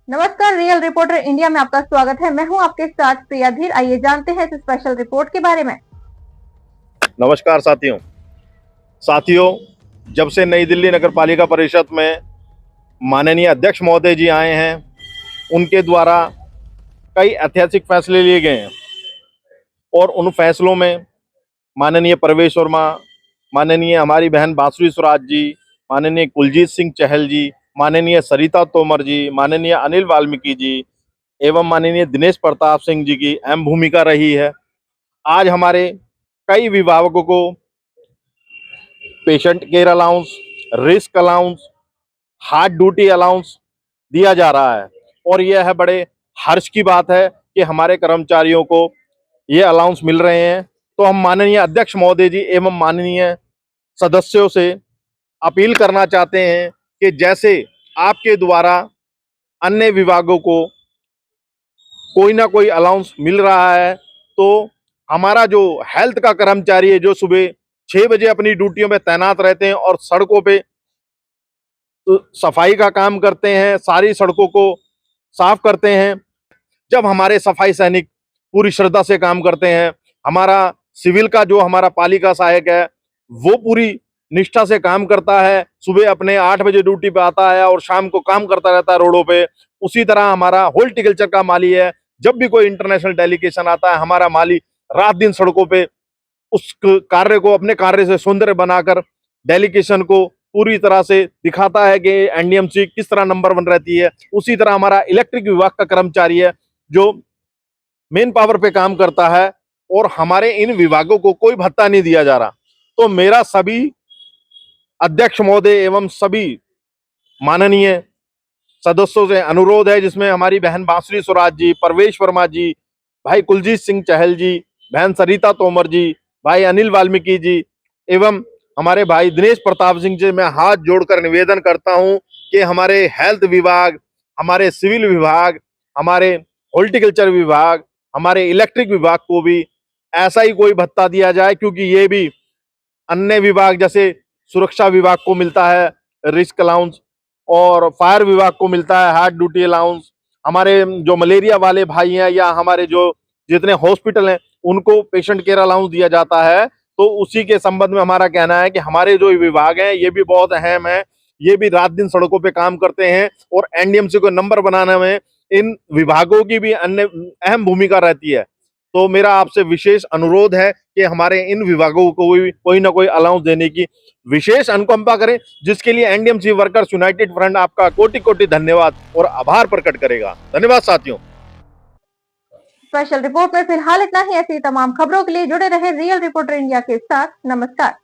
नमस्कार, real reporter India में आपका स्वागत है। मैं हूं आपके साथ प्रिया धीर। आइए जानते हैं इस स्पेशल रिपोर्ट के बारे में। नमस्कार साथियों, जब से नई दिल्ली नगर पालिका परिषद में माननीय अध्यक्ष महोदय जी आए हैं, उनके द्वारा कई ऐतिहासिक फैसले लिए गए हैं और उन फैसलों में माननीय प्रवेश वर्मा, माननीय हमारी बहन बांसुरी स्वराज जी, माननीय कुलजीत सिंह चहल जी, माननीय सरिता तोमर जी, माननीय अनिल वाल्मीकि जी एवं माननीय दिनेश प्रताप सिंह जी की अहम भूमिका रही है। आज हमारे कई विभागों को patient care allowance, risk allowance, heart duty allowance दिया जा रहा है और यह है बड़े हर्ष की बात है कि हमारे कर्मचारियों को ये अलाउंस मिल रहे हैं। तो हम माननीय अध्यक्ष महोदय जी एवं माननीय सदस्यों से अपील करना चाहते हैं कि जैसे आपके द्वारा अन्य विभागों को कोई ना कोई अलाउंस मिल रहा है, तो हमारा जो हेल्थ का कर्मचारी है, जो सुबह 6 बजे अपनी ड्यूटियों में तैनात रहते हैं और सड़कों पे सफाई का काम करते हैं, सारी सड़कों को साफ करते हैं। जब हमारे सफाई सैनिक पूरी श्रद्धा से काम करते हैं, हमारा सिविल का जो हमारा पालिका सहायक है वो पूरी निष्ठा से काम करता है, सुबह अपने 8 बजे ड्यूटी पे आता है और शाम को काम करता रहता है रोडों पे। उसी तरह हमारा हॉर्टिकल्चर का माली है, जब भी कोई इंटरनेशनल डेलीगेशन आता है, हमारा माली रात दिन सड़कों पे उस कार्य को अपने कार्य से सुंदर बनाकर डेलीगेशन को पूरी तरह से दिखाता है कि एनडीएमसी किस तरह नंबर 1 रहती है। उसी तरह हमारा इलेक्ट्रिक विभाग का कर्मचारी है जो मेन पावर पे काम करता है और हमारे इन विभागों को कोई भत्ता नहीं दिया जा रहा। तो मेरा सभी अध्यक्ष महोदय एवं सभी माननीय सदस्यों से अनुरोध है, जिसमें हमारी बहन बांसुरी स्वराज जी, प्रवेश वर्मा जी, भाई कुलजीत सिंह चहल जी, बहन सरिता तोमर जी, भाई अनिल वाल्मीकि जी एवं हमारे भाई दिनेश प्रताप सिंह जी, मैं हाथ जोड़कर निवेदन करता हूं कि हमारे हेल्थ विभाग, हमारे सिविल विभाग, हमारे हॉर्टिकल्चर विभाग, हमारे इलेक्ट्रिक विभाग को भी ऐसा ही कोई भत्ता दिया जाए, क्योंकि ये भी अन्य विभाग जैसे सुरक्षा विभाग को मिलता है रिस्क अलाउंस और फायर विभाग को मिलता है हार्ट ड्यूटी अलाउंस, हमारे जो मलेरिया वाले भाई हैं या हमारे जो जितने हॉस्पिटल हैं उनको पेशेंट केयर अलाउंस दिया जाता है। तो उसी के संबंध में हमारा कहना है कि हमारे जो विभाग हैं ये भी बहुत अहम है, ये भी रात दिन सड़कों पे काम करते हैं और एनडीएमसी को नंबर बनाने में इन विभागों की भी अन्य अहम भूमिका रहती है। तो मेरा आपसे विशेष अनुरोध है कि हमारे इन विभागों को भी कोई ना कोई अलाउंस देने की विशेष अनुकंपा करें, जिसके लिए एनडीएमसी वर्कर्स यूनाइटेड फ्रंट आपका कोटि कोटि धन्यवाद और आभार प्रकट करेगा। धन्यवाद साथियों। स्पेशल रिपोर्ट में फिलहाल इतना ही। ऐसी तमाम खबरों के लिए जुड़े रहे रियल रिपोर्टर इंडिया के साथ। नमस्कार।